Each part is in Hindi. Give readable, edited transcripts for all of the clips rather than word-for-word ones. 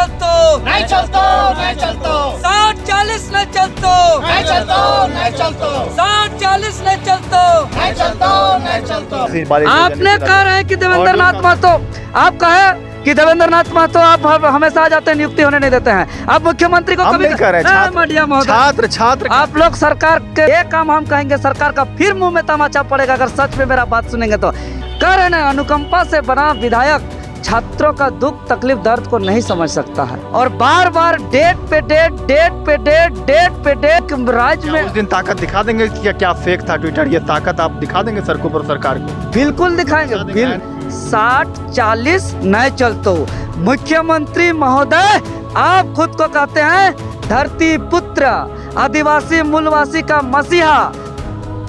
चलतो, नहीं चलतो, नहीं चलतो, 60-40 नहीं चलतो, नहीं चलतो, नहीं चलतो, 60-40 नहीं चलतो। नहीं चलतो, नहीं चलतो। आपने कहा है कि देवेंद्र नाथ महतो, आप कहे कि देवेंद्र नाथ महतो आप हमेशा आ जाते हैं, नियुक्ति होने नहीं देते हैं। आप मुख्यमंत्री को कभी छात्र आप लोग सरकार के एक काम हम कहेंगे, सरकार का फिर मुंह में तमाचा पड़ेगा अगर सच में मेरा बात सुनेंगे तो। कह रहे ना, अनुकंपा से बना विधायक छात्रों का दुख तकलीफ दर्द को नहीं समझ सकता है और बार बार डेट पे डेट राज्य में उस दिन ताकत दिखा देंगे कि क्या फेक था ट्विटर, ये ताकत आप दिखा देंगे सड़कों पर सरकार को? बिल्कुल दिखाएंगे। 60-40 नहीं चलतो। मुख्यमंत्री महोदय, आप खुद को कहते हैं धरती पुत्र, आदिवासी मूलवासी का मसीहा,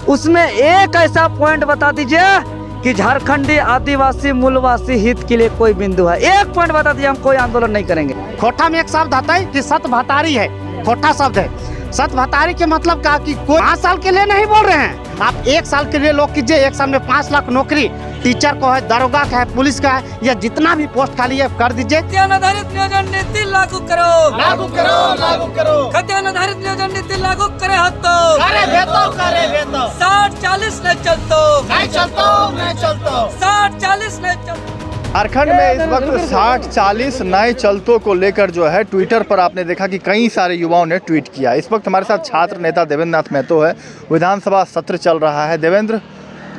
उसमें एक ऐसा पॉइंट बता दीजिए कि झारखंडी आदिवासी मूलवासी हित के लिए कोई बिंदु है। एक पॉइंट बता दीजिए, हम कोई आंदोलन नहीं करेंगे। खोटा में एक शब्द आता है कि सत भतारी है, खोटा शब्द है। सत भतारी के मतलब का कि कोई 5 साल के लिए नहीं बोल रहे हैं, आप 1 साल के लिए लोग कीजिए। 1 साल में 5 लाख नौकरी टीचर को है, दरोगा का है, पुलिस का है, या जितना भी पोस्ट खाली है कर दीजिए। खतियान आधारित नियोजन नीति लागू करो, लागू करो, लागू करो। खतियान आधारित नियोजन नीति लागू करे हतो, करे भेतो, करे भेतो। 60-40 नहीं चलतो, नहीं चलतो, नहीं चलतो, 60-40 नहीं चलतो। झारखंड में इस वक्त 60-40 नए चलतों को लेकर जो है ट्विटर पर आपने देखा कि कई सारे युवाओं ने ट्वीट किया। इस वक्त हमारे साथ छात्र नेता देवेंद्र नाथ महतो है। विधानसभा सत्र चल रहा है। देवेंद्र,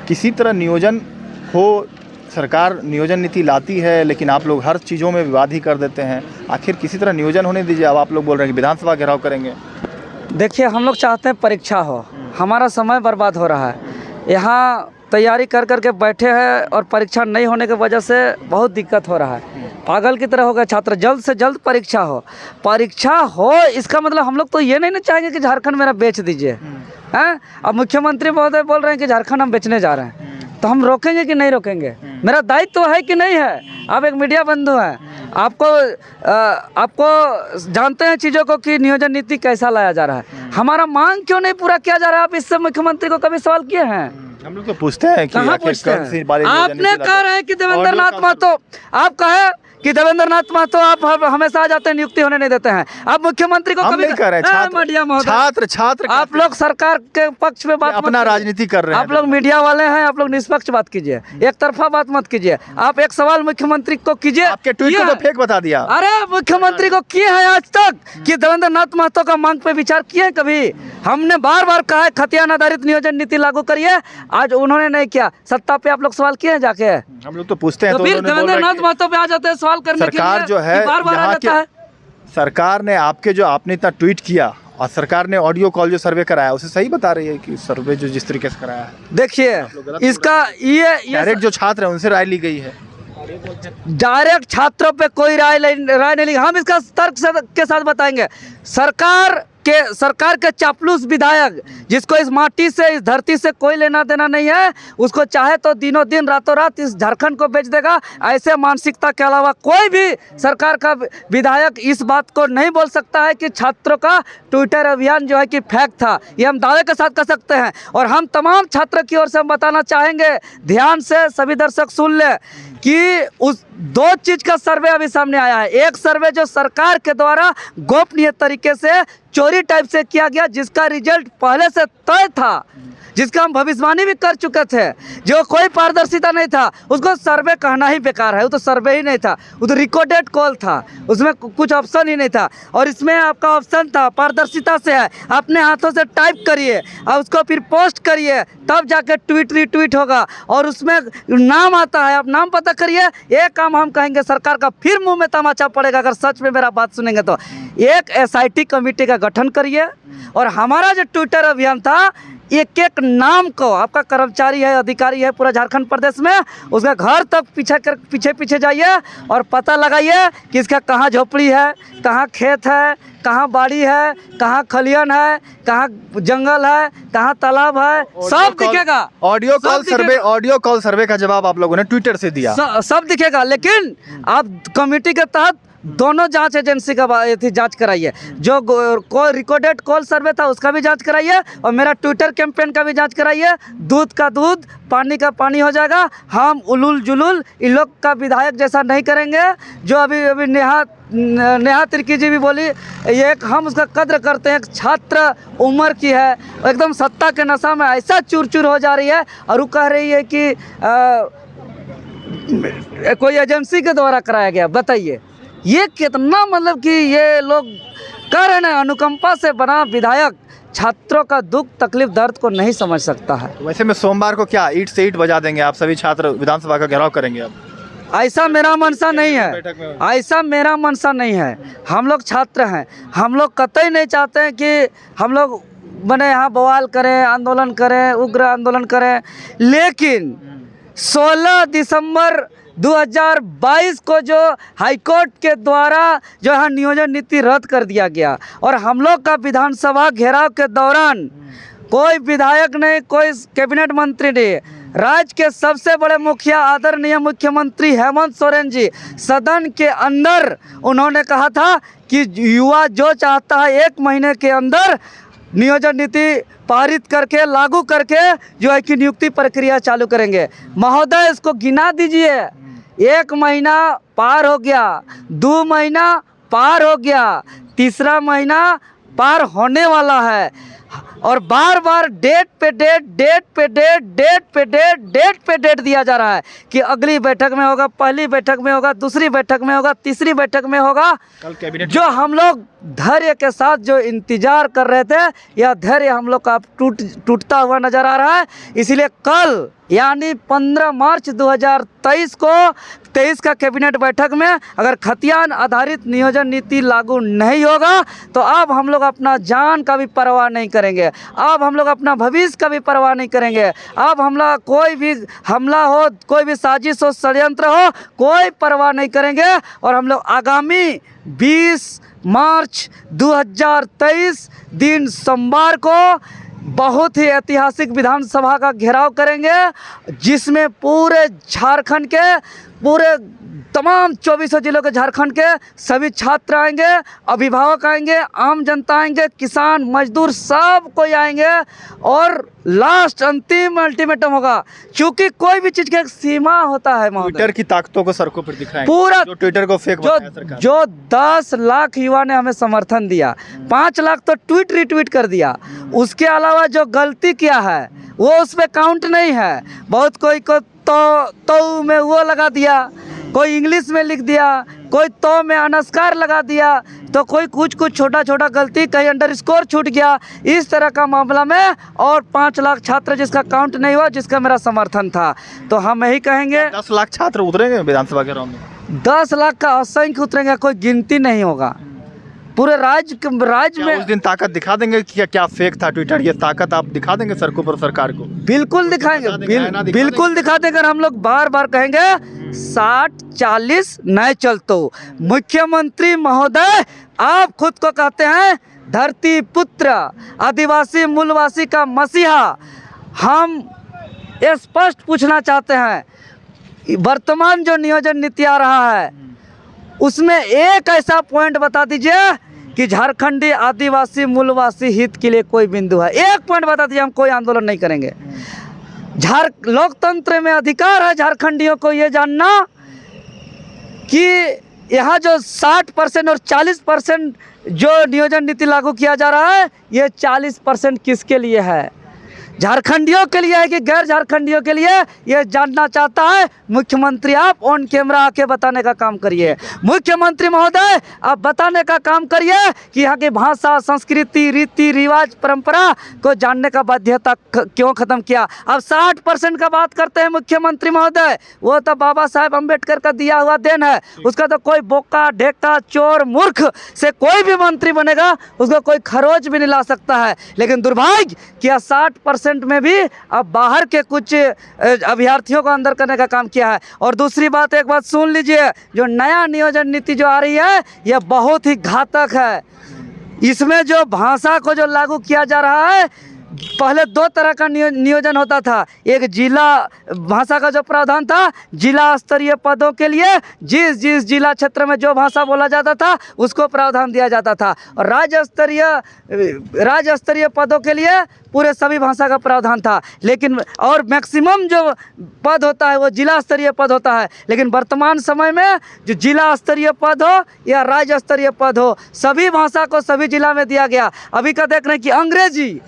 किसी तरह नियोजन हो, सरकार नियोजन नीति लाती है, लेकिन आप लोग हर चीज़ों में विवाद ही कर देते हैं। आखिर किसी तरह नियोजन होने दीजिए। अब आप लोग बोल रहे हैं कि विधानसभा घेराव करेंगे। देखिए, हम लोग चाहते हैं परीक्षा हो, हमारा समय बर्बाद हो रहा है। यहाँ तैयारी कर करके बैठे हैं और परीक्षा नहीं होने की वजह से बहुत दिक्कत हो रहा है। पागल की तरह हो गए छात्र। जल्द से जल्द परीक्षा हो। परीक्षा हो इसका मतलब हम लोग तो ये नहीं ना चाहेंगे कि झारखंड मेरा बेच दीजिए, हैं? अब मुख्यमंत्री महोदय बोल रहे हैं कि झारखंड हम बेचने जा रहे हैं, तो हम रोकेंगे कि नहीं रोकेंगे? मेरा दायित्व तो है कि नहीं है? आप एक मीडिया बंधु हैं, आपको जानते हैं चीज़ों को कि नियोजन नीति कैसा लाया जा रहा है। हमारा मांग क्यों नहीं पूरा किया जा रहा है? आप इससे मुख्यमंत्री को कभी सवाल किए हैं? हम लोग तो पूछते हैं कि कहाँ पूछते हैं? आपने कहा है कि देवेंद्र नाथ महतो, आप कहे कि देवेंद्र नाथ महतो आप हमेशा आ जाते हैं, नियुक्ति होने नहीं देते हैं। आप मुख्यमंत्री को कभी नहीं कर रहे हैं। छात्र आप लोग सरकार के पक्ष में बात अपना राजनीति कर रहे हैं। आप लोग मीडिया वाले हैं, आप लोग निष्पक्ष बात कीजिए, एक तरफा बात मत कीजिए। आप एक सवाल मुख्यमंत्री को कीजिए। आपके ट्वीट को तो फेक बता दिया। अरे मुख्यमंत्री को किए हैं आज तक कि देवेंद्र नाथ महतो का मांग पे विचार किए हैं कभी? हमने बार बार कहा है खतियान आधारित नियोजन नीति लागू करिए, आज उन्होंने नहीं किया। सत्ता पे आप लोग सवाल किए हैं जाके? हम लोग तो पूछते हैं, तो फिर देवेंद्र नाथ महतो पे आ जाते हैं सवाल करने के लिए। सरकार जो है यहाँ की सरकार ने आपने इतना ट्वीट किया और सरकार ने ऑडियो कॉल जो सर्वे कराया उसे सही बता रही है कि सर्वे जो जिस तरीके से कराया है। देखिए, इसका ये डायरेक्ट जो छात्र है उनसे राय ली गई है। डायरेक्ट छात्रों पे कोई राय नहीं ली। हम इसका तर्क के साथ बताएंगे। सरकार के चापलूस विधायक, जिसको इस माटी से, इस धरती से कोई लेना देना नहीं है, उसको चाहे तो दिनों दिन रातों रात इस झारखंड को बेच देगा। ऐसे मानसिकता के अलावा कोई भी सरकार का विधायक इस बात को नहीं बोल सकता है कि छात्रों का ट्विटर अभियान जो है कि फेक था। ये हम दावे के साथ कह सकते हैं। और हम तमाम छात्रों की ओर से हम बताना चाहेंगे, ध्यान से सभी दर्शक सुन ले, कि उस 2 चीज़ का सर्वे अभी सामने आया है। एक सर्वे जो सरकार के द्वारा गोपनीय तरीके से चोरी टाइप से किया गया, जिसका रिजल्ट पहले से तय था, जिसका हम भविष्यवाणी भी कर चुके थे, जो कोई पारदर्शिता नहीं था, उसको सर्वे कहना ही बेकार है। वो तो सर्वे ही नहीं था, वो तो रिकॉर्डेड कॉल था, उसमें कुछ ऑप्शन ही नहीं था। और इसमें आपका ऑप्शन था, पारदर्शिता से है, अपने हाथों से टाइप करिए और उसको फिर पोस्ट करिए, तब जाके ट्वीट रिट्वीट होगा और उसमें नाम आता है। आप नाम पता करिए। एक काम हम कहेंगे, सरकार का फिर मुंह में तमाचा पड़ेगा अगर सच में मेरा बात सुनेंगे तो। एक SIT कमेटी का गठन करिए और हमारा जो ट्विटर अभियान था, एक एक नाम को, आपका कर्मचारी है, अधिकारी है पूरा झारखंड प्रदेश में, उसका घर तक पीछे जाइए और पता लगाइए कि इसका कहाँ झोपड़ी है, कहाँ खेत है, कहाँ बाड़ी है, कहाँ खलियन है, कहाँ जंगल है, कहाँ तालाब है, सब दिखेगा। ऑडियो कॉल सर्वे का जवाब आप लोगों ने ट्विटर से दिया, सब दिखेगा। लेकिन आप कमेटी के तहत दोनों जांच एजेंसी का थी जांच कराइए। जो कोई रिकॉर्डेड कॉल सर्वे था उसका भी जांच कराइए और मेरा ट्विटर कैंपेन का भी जांच कराइए। दूध का दूध, पानी का पानी हो जाएगा। हम उलूल जुलूल इन लोग का विधायक जैसा नहीं करेंगे। जो अभी नेहा तिर्की जी भी बोली, ये एक हम उसका कद्र करते हैं। एक छात्र उम्र की है, एकदम सत्ता के नशा में ऐसा चूर चूर हो जा रही है और वो कह रही है कि कोई एजेंसी के द्वारा कराया गया। बताइए ये कितना, मतलब कि ये लोग कह रहे हैं अनुकंपा से बना विधायक छात्रों का दुख तकलीफ दर्द को नहीं समझ सकता है। वैसे में सोमवार को क्या ईंट से ईंट बजा देंगे आप? सभी छात्र विधानसभा का घेराव करेंगे अब? ऐसा मेरा मनसा नहीं है, ऐसा मेरा मनसा नहीं है। हम लोग छात्र हैं, हम लोग कतई नहीं चाहते हैं कि हम लोग बने यहाँ बवाल करें, आंदोलन करें, उग्र आंदोलन करें। लेकिन 16 दिसंबर 2022 को जो हाईकोर्ट के द्वारा जो है नियोजन नीति रद्द कर दिया गया और हम लोग का विधानसभा घेराव के दौरान कोई विधायक नहीं, कोई कैबिनेट मंत्री नहीं, राज्य के सबसे बड़े मुखिया आदरणीय मुख्यमंत्री हेमंत सोरेन जी सदन के अंदर उन्होंने कहा था कि युवा जो चाहता है 1 महीने के अंदर नियोजन नीति पारित करके लागू करके जो है कि नियुक्ति प्रक्रिया चालू करेंगे। महोदय इसको गिना दीजिए, 1 महीना पार हो गया, 2 महीना पार हो गया, 3रा महीना पार होने वाला है और बार बार डेट पे डेट, डेट पे डेट, डेट पे डेट, डेट पे डेट दिया जा रहा है कि अगली बैठक में होगा, पहली बैठक में होगा, दूसरी बैठक में होगा, तीसरी बैठक में होगा। कल कैबिनेट जो हम लोग धैर्य के साथ जो इंतजार कर रहे थे, यह धैर्य हम लोग का टूटता हुआ नजर आ रहा है। इसीलिए कल यानी 15 मार्च 2023 को 23 का कैबिनेट बैठक में अगर खतियान आधारित नियोजन नीति लागू नहीं होगा तो अब हम लोग अपना जान का भी परवाह नहीं करेंगे, अब हम लोग अपना भविष्य का भी परवाह नहीं करेंगे। अब हमला कोई भी हमला हो, कोई भी साजिश हो, षड्यंत्र हो, कोई परवाह नहीं करेंगे और हम लोग आगामी 20 मार्च 2023 दिन सोमवार को बहुत ही ऐतिहासिक विधानसभा का घेराव करेंगे जिसमें पूरे झारखंड के, पूरे तमाम 24 जिलों के झारखंड के सभी छात्र आएंगे, अभिभावक आएंगे, आम जनता आएंगे, किसान मजदूर सब कोई आएंगे और लास्ट अंतिम अल्टीमेटम होगा। क्योंकि कोई भी चीज़ की एक सीमा होता है महोदय। ट्विटर की ताकतों को सड़कों पर दिखाएंगे, पूरा जो ट्विटर को फेक बताया सरकार। जो 10 लाख युवा ने हमें समर्थन दिया, 5 लाख तो ट्वीट रिट्वीट कर दिया, उसके अलावा जो गलती किया है वो उस पर काउंट नहीं है। बहुत कोई को तो में वो लगा दिया, कोई इंग्लिश में लिख दिया, कोई तो में अनस्कार लगा दिया, तो कोई कुछ छोटा छोटा गलती कहीं अंडरस्कोर छूट गया, इस तरह का मामला में और 5 लाख छात्र जिसका काउंट नहीं हुआ, जिसका मेरा समर्थन था। तो हम यही कहेंगे 10 लाख छात्र उतरेंगे विधानसभा के राउंड में? 10 लाख का असंख्य उतरेंगे, कोई गिनती नहीं होगा। पूरे राज्य में उस दिन ताकत दिखा देंगे कि क्या फेक था ट्विटर, ये ताकत आप दिखा देंगे सड़कों पर सरकार को? बिल्कुल दिखाएंगे, बिल्कुल दिखा देंगे। हम लोग बार बार कहेंगे 60-40 नहीं चलतो। मुख्यमंत्री महोदय आप खुद को कहते हैं धरती पुत्र, आदिवासी मूलवासी का मसीहा। हम स्पष्ट पूछना चाहते हैं, वर्तमान जो नियोजन नीति आ रहा है उसमें एक ऐसा पॉइंट बता दीजिए कि झारखंडी आदिवासी मूलवासी हित के लिए कोई बिंदु है। एक पॉइंट बता दीजिए, हम कोई आंदोलन नहीं करेंगे। लोकतंत्र में अधिकार है झारखंडियों को ये जानना कि यहाँ जो 60% और 40% जो नियोजन नीति लागू किया जा रहा है, ये 40% किसके लिए है? झारखंडियों के लिए है कि गैर झारखंडियों के लिए? ये जानना चाहता है मुख्यमंत्री। आप ऑन कैमरा आके बताने का काम करिए। मुख्यमंत्री महोदय आप बताने का काम करिए कि यहाँ की भाषा, संस्कृति, रीति रिवाज, परंपरा को जानने का बाध्यता क्यों खत्म किया? अब 60% का बात करते हैं मुख्यमंत्री महोदय, वो तो बाबा साहेब अम्बेडकर का दिया हुआ देन है। उसका तो कोई बोका ढेका चोर मूर्ख से कोई भी मंत्री बनेगा उसको कोई खरोच भी नहीं ला सकता है। लेकिन दुर्भाग्य कि 60% में भी अब बाहर के कुछ अभ्यर्थियों को अंदर करने का काम किया है। और दूसरी बात, एक बात सुन लीजिए, जो नया नियोजन नीति जो आ रही है यह बहुत ही घातक है। इसमें जो भाषा को जो लागू किया जा रहा है, पहले दो तरह का नियोजन होता था। एक जिला भाषा का जो प्रावधान था, जिला स्तरीय पदों के लिए जिस जिस जिला क्षेत्र में जो भाषा बोला जाता था उसको प्रावधान दिया जाता था, और राज्य स्तरीय पदों के लिए पूरे सभी भाषा का प्रावधान था। लेकिन और मैक्सिमम जो पद होता है वो जिला स्तरीय पद होता है। लेकिन वर्तमान समय में जो जिला स्तरीय पद हो या राज्य स्तरीय पद हो, सभी भाषा को सभी जिला में दिया गया। अभी का देख रहे हैं कि अंग्रेजी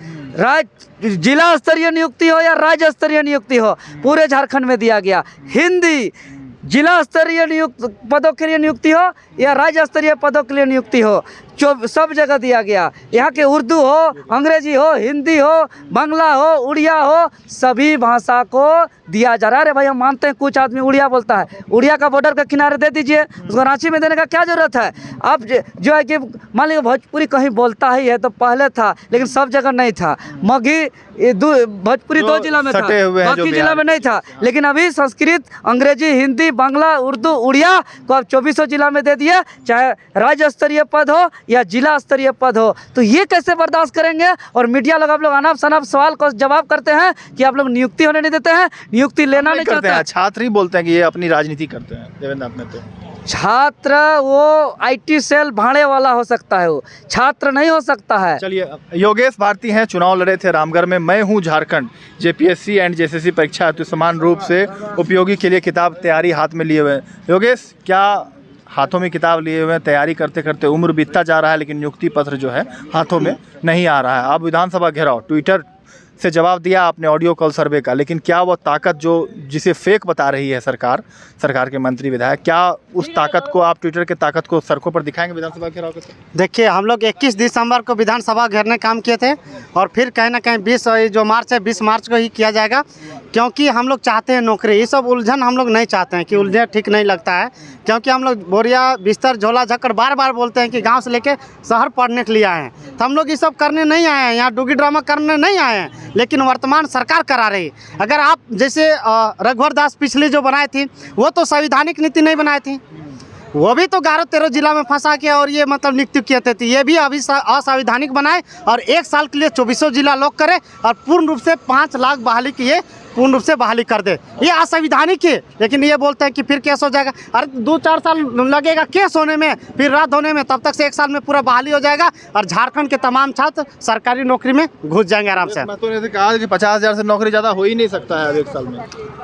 जिला स्तरीय नियुक्ति हो या राज्य स्तरीय नियुक्ति हो, पूरे झारखंड में दिया गया। हिंदी जिला स्तरीय पदों के लिए नियुक्ति हो या राज्य स्तरीय पदों के लिए नियुक्ति हो, सब जगह दिया गया। यहाँ के उर्दू हो, अंग्रेजी हो, हिंदी हो, बांग्ला हो, उड़िया हो, सभी भाषा को दिया जा रहा है। अरे भाई, हम मानते हैं कुछ आदमी उड़िया बोलता है, उड़िया का बॉर्डर के किनारे दे दीजिए, उसको रांची में देने का क्या ज़रूरत है। अब जो है कि मान लीजिए भोजपुरी कहीं बोलता ही है तो पहले था, लेकिन सब जगह नहीं था। मगही भोजपुरी 2 जिला में था, बाकी जिला में नहीं था। लेकिन अभी संस्कृत, अंग्रेजी, हिंदी, बांग्ला, उर्दू, उड़िया को अब 24 जिला में दे दिया, चाहे राज्य स्तरीय पद हो या जिला स्तरीय पद हो। तो ये कैसे बर्दाश्त करेंगे। और मीडिया लोग, आप लोग अनाप शनाप सवाल को जवाब करते हैं कि आप लोग नियुक्ति होने नहीं देते हैं, नियुक्ति लेना नहीं चाहते हैं। छात्र ही बोलते हैं कि ये अपनी राजनीति करते हैं देवेंद्र नाथ महतो। छात्र वो IT सेल भाड़े वाला हो सकता है, वो छात्र नहीं हो सकता है। चलिए, योगेश भारती हैं, चुनाव लड़े थे रामगढ़ में। मैं हूं झारखंड, JPSC एंड JSSC परीक्षा हेतु समान रूप से उपयोगी के लिए किताब तैयारी हाथ में लिए हुए हैं। योगेश, क्या हाथों में किताब लिए हुए हैं, तैयारी करते करते उम्र बीतता जा रहा है, लेकिन नियुक्ति पत्र जो है हाथों में नहीं आ रहा है। अब विधानसभा घेराव, ट्विटर से जवाब दिया आपने ऑडियो कॉल सर्वे का, लेकिन क्या वो ताकत जो जिसे फेक बता रही है सरकार के मंत्री विधायक, क्या उस ताकत को आप ट्विटर के ताकत को सड़कों पर दिखाएंगे विधानसभा घेराव के? देखिए, हम लोग 21 दिसंबर को विधानसभा घेरने काम किए थे, और फिर कहीं ना कहीं 20 मार्च को ही किया जाएगा, क्योंकि हम लोग चाहते हैं नौकरी। ये सब उलझन हम लोग नहीं चाहते हैं, कि उलझे ठीक नहीं लगता है, क्योंकि हम लोग बोरिया बिस्तर झोला झक्कर बार बार बोलते हैं कि गाँव से लेके शहर पढ़ने के लिए आए हैं। तो हम लोग ये सब करने नहीं आए हैं, यहाँ डूगी ड्रामा करने नहीं आए हैं, लेकिन वर्तमान सरकार करा रही। अगर आप जैसे रघुवर दास पिछली जो बनाई थी, वो तो संवैधानिक नीति नहीं बनाई थी, वो भी तो 11-13 जिला में फंसा के और ये मतलब नियुक्ति किए थे। ये भी अभी असंवैधानिक बनाए और 1 साल के लिए 24 जिला लॉक करे और पूर्ण रूप से 5 लाख बहाली किए, पूर्ण रूप से बहाली कर दे। ये असंवैधानिक है, लेकिन ये बोलते हैं कि फिर केस हो जाएगा। अरे 2-4 साल लगेगा केस होने में, फिर रद्द होने में, तब तक से 1 साल में पूरा बहाली हो जाएगा और झारखंड के तमाम छात्र सरकारी नौकरी में घुस जाएंगे आराम से। तो कहा कि 50,000 से नौकरी ज़्यादा हो ही नहीं सकता है 1 साल में।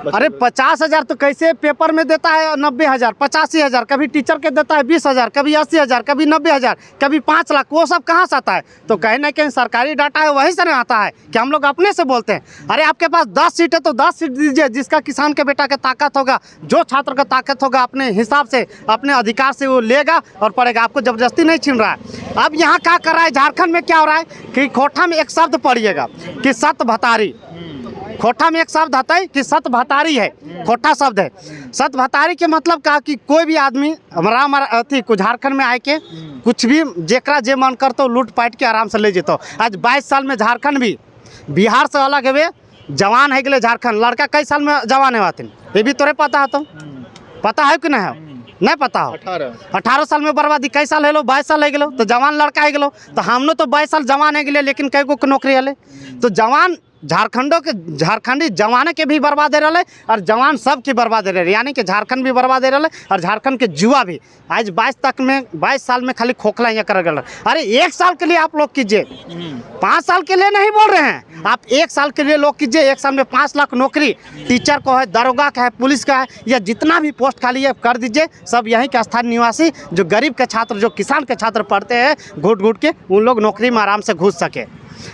अरे 50,000 तो कैसे पेपर में देता है 90,000, 85,000, कभी टीचर के देता है 20,000, कभी 80,000, कभी 90,000, कभी 5 लाख, वो सब कहाँ से आता है? तो कहीं ना कहीं सरकारी डाटा है वहीं से नहीं आता है कि हम लोग अपने से बोलते हैं। अरे आपके पास 10 सीट है तो 10 सीट दीजिए, जिसका किसान के बेटा का ताकत होगा, जो छात्र का ताकत होगा, अपने हिसाब से अपने अधिकार से वो लेगा और पढ़ेगा। आपको जबरदस्ती नहीं छीन रहा है। अब यहाँ क्या कर रहा है, झारखंड में क्या हो रहा है कि खोटा में एक शब्द पढ़िएगा कि सत भतारी, खोटा में एक शब्द आता है कि सत भतारी है, खोटा शब्द है। सत भतारी के मतलब का कि कोई भी आदमी हमारा झारखंड में आए के कुछ भी जेकरा जे मन करते लूट पाट के आराम से ले जेतो। आज 22 साल में झारखंड भी बिहार से अलग है, जवान है गए झारखंड। लड़का कई साल में जवान है वातिन, ये भी तोरे पता है? तो पता है कि नहीं है? नहीं पता हो? 18 साल में बर्बादी। कई साल है लो? 22 साल है गलो, तो जवान लड़का है गलो। तो हमने तो 22 साल जवान है गए, लेकिन कई को नौकरी है। तो जवान झारखंडी जवान के भी बर्बाद दे रहे और जवान सब की बर्बाद दे रहे, यानी कि झारखंड भी बर्बाद दे रहे और झारखंड के युवा भी। आज 22 साल में खाली खोखला यहाँ कर गए। अरे 1 साल के लिए आप लोग कीजिए, 5 साल के लिए नहीं बोल रहे हैं। आप 1 साल के लिए लोग कीजिए। 1 साल में 5 लाख नौकरी टीचर को है, दरोगा का है, पुलिस का है, या जितना भी पोस्ट खाली है कर दीजिए। सब यहीं के स्थानीय निवासी जो गरीब के छात्र, जो किसान के छात्र पढ़ते हैं घूट घूट के, उन लोग नौकरी में आराम से घुस सके।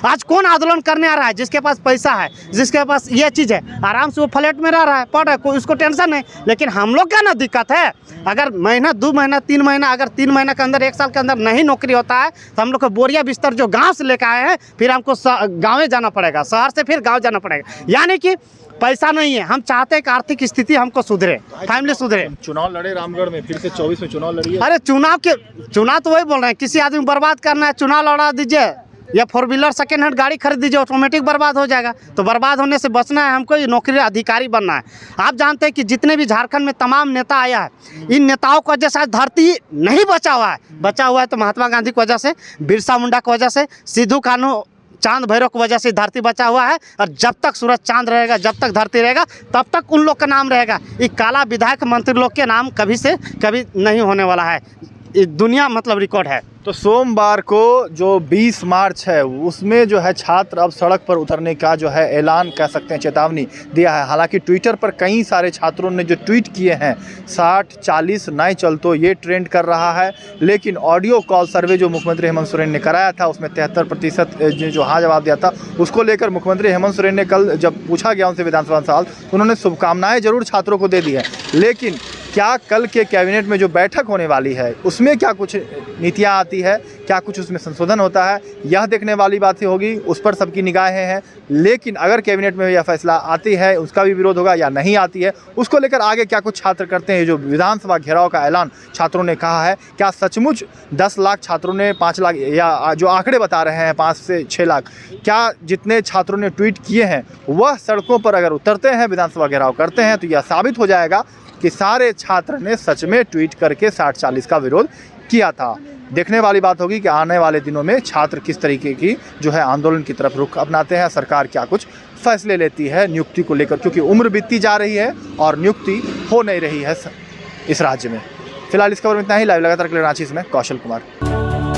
आज कौन आंदोलन करने आ रहा है? जिसके पास पैसा है, जिसके पास ये चीज़ है, आराम से वो फ्लैट में रह रहा है, पढ़ रहा है, कोई उसको टेंशन नहीं। लेकिन हम लोग क्या ना दिक्कत है, अगर महीना 2 महीना 3 महीना, अगर 3 महीना के अंदर 1 साल के अंदर नहीं नौकरी होता है तो हम लोग को बोरिया बिस्तर जो गाँव से लेकर आए हैं, फिर हमको गाँव जाना पड़ेगा, शहर से फिर गाँव जाना पड़ेगा। यानी कि पैसा नहीं है। हम चाहते हैं कि आर्थिक स्थिति हमको सुधरे, फैमिली सुधरे। चुनाव लड़े रामगढ़ में, फिर से 24 में चुनाव लड़िए। अरे चुनाव तो वही बोल रहे हैं, किसी आदमी बर्बाद करना है, चुनाव लड़ा दीजिए, या 4 व्हीलर सेकेंड हैंड गाड़ी खरीद दीजिए, ऑटोमेटिक बर्बाद हो जाएगा। तो बर्बाद होने से बचना है हमको, ये नौकरी अधिकारी बनना है। आप जानते हैं कि जितने भी झारखंड में तमाम नेता आया है, इन नेताओं की वजह से धरती नहीं बचा हुआ है। बचा हुआ है तो महात्मा गांधी की वजह से, बिरसा मुंडा की वजह से, सिद्धू कान्हू चांद भैरव की वजह से धरती बचा हुआ है, और जब तक सूरज चांद रहेगा, जब तक धरती रहेगा, तब तक उन लोग का नाम रहेगा। ये काला विधायक मंत्री लोग के नाम कभी से कभी नहीं होने वाला है। ये दुनिया मतलब रिकॉर्ड है। तो सोमवार को जो 20 मार्च है उसमें जो है छात्र अब सड़क पर उतरने का जो है ऐलान कह सकते हैं, चेतावनी दिया है। हालांकि ट्विटर पर कई सारे छात्रों ने जो ट्वीट किए हैं 60-40 नहीं चलतो ये ट्रेंड कर रहा है, लेकिन ऑडियो कॉल सर्वे जो मुख्यमंत्री हेमंत सोरेन ने कराया था उसमें 73% जो हाँ जवाब दिया था, उसको लेकर मुख्यमंत्री हेमंत सोरेन ने कल जब पूछा गया उनसे विधानसभा सवाल, उन्होंने शुभकामनाएं जरूर छात्रों को दे दी है। लेकिन क्या कल के कैबिनेट में जो बैठक होने वाली है उसमें क्या कुछ नीतियां आती है, क्या कुछ उसमें संशोधन होता है, यह देखने वाली बात ही होगी। उस पर सबकी निगाहें हैं। लेकिन अगर कैबिनेट में यह फैसला आती है, उसका भी विरोध होगा या नहीं आती है, उसको लेकर आगे क्या कुछ छात्र करते हैं। जो विधानसभा घेराव का ऐलान छात्रों ने कहा है, क्या सचमुच 10 लाख छात्रों ने 5 लाख या जो आंकड़े बता रहे हैं 5 से 6 लाख, क्या जितने छात्रों ने ट्वीट किए हैं वह सड़कों पर अगर उतरते हैं, विधानसभा घेराव करते हैं, तो यह साबित हो जाएगा कि सारे छात्र ने सच में ट्वीट करके 60-40 का विरोध किया था। देखने वाली बात होगी कि आने वाले दिनों में छात्र किस तरीके की जो है आंदोलन की तरफ रुख अपनाते हैं, सरकार क्या कुछ फैसले लेती है नियुक्ति को लेकर, क्योंकि उम्र बीतती जा रही है और नियुक्ति हो नहीं रही है इस राज्य में। फिलहाल इस खबर में इतना ही। लाइव लगातार के लिए रांची से मैं कौशल कुमार।